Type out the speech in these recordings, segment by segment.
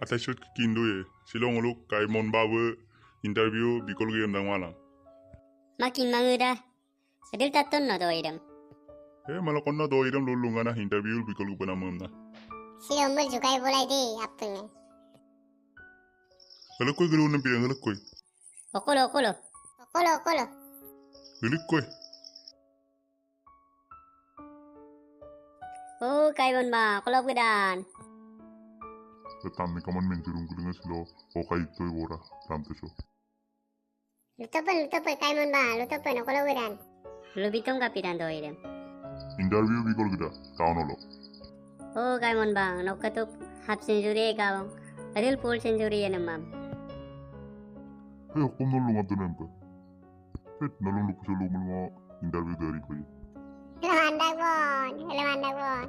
Atasut kindoye silong oluk kai mon bawe interview bikol ge ndang wala. Makin manguda. Adil taton no do idam. Malah konna do iram lulunga na interview bikol ge panamam na. Si ombol jukai bolai deh apa ni? Kalau koi guru na pirang kalau koi. Okolo. Okolo. Gelik koi. Oh kaibon ba kolop gedan. Tam ni kaman menturung kulinga silo okai toy bora tam teso. Lutopan kaimon ba? Lutopan okolo gedan. Lubitom kapitan do idam. Interview bikol ge da kaon olo. Oh kaibon ba nokatuk half century kawang. Adil full century ya namam. Hukum nolunga tu nempe. Nolung lupa solo mulunga interview dari koi. Hello mandak bon.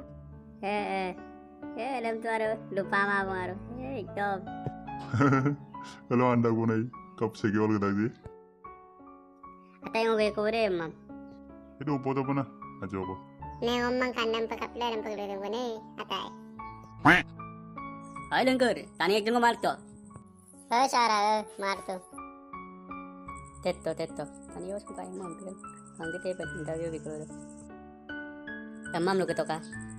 Alam tu aru lupa ma aru. Ekdom. Kalau anda ko nai kap se gewal ge dagdi. Atay mo be ko re mam. Itu upo to pana aja apa. Ne omang kandam pakapla dan paglere ko ne atay. Ay langkar, tani ekdom marto. Sara marto. Tetto. Tani yo suka imam bilang. Angkite pe interview bikolo. Tamam লোকে তোকা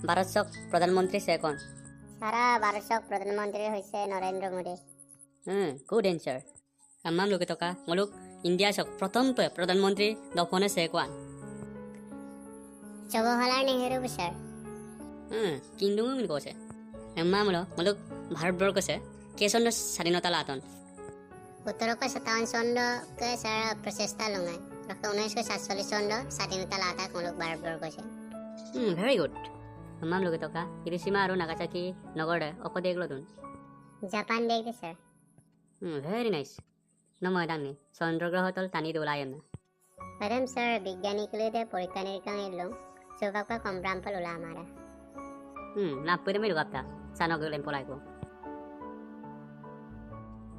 ভারত সক প্রধানমন্ত্রী সে কোন সারা ভারতক প্রধানমন্ত্রী হইছে Narendra Modi good answer tamam লোকে তোকা মুলুক India সক প্রথম প্রধানমন্ত্রী দফনে সে কোন জওহরলাল নেহেরু স্যার কিন্দুং মিল কোসে tamam lo মুলুক ভারতবর্ষ সে কেসন স্বাধীনতা লাতন 1757 সন্দ কে সারা প্রচেষ্টা লঙাই 1947 সন্দ স্বাধীনতা লাতা মুলুক ভারতবর্ষ সে very good tamam লোকে তোকা হিরোশিমা আর নাগাসাকি নগরে অক দেখলো তুন জাপান দেখতে স্যার very nice নময় দাংনি চন্দ্রগ্রহতল টানি দোলায়ন Padam sir বিজ্ঞানীগুলোতে পরীক্ষা নিরীক্ষা নিলো সৌভাগ্য কম্প্রাম্পল উলা আমারা না পরে মেরু গাপ্তা সানো গলেন পলাইকো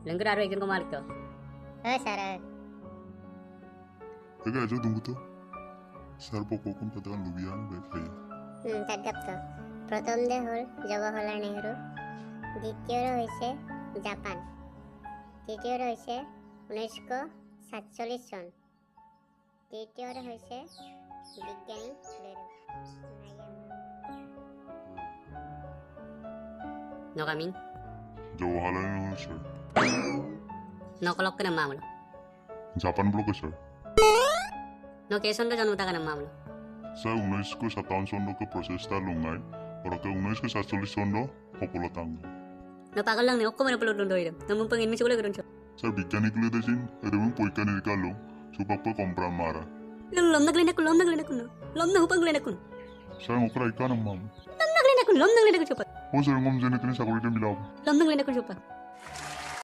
লঙ্গর আরো একজন কো মালিক তো sir Ega aja tunggu tuh. Sar pokoknya patakan lubian baik baik. তাজ্ঞাপ তো প্রথম দে হল জওহরলাল নেহেরু দ্বিতীয় হইছে জাপান তৃতীয় হইছে 1947 সন তৃতীয় হইছে বিজ্ঞানী নগামিন Jawaharlal Nehru sir. নকলক কেন মামলো Japan blok sir. no কেসন রে জন্মতা কেন মামলো Saya 1957 sondo ke prosesta lungai, orang ke 1947 sondo populo tangga. no pagal lang ni okko man pulod do idam namun pangin mi siguro gudon Saya bikin ikut lihat sih, ada pun poikan ini kalau, suka apa kompra marah. lom naglena kun lom na hupang glena kun Saya ngukra ikan mam. lom naglena kun chopa Oh saya ngom jenis ini sakuri dia bilang. lom naglena kun chopa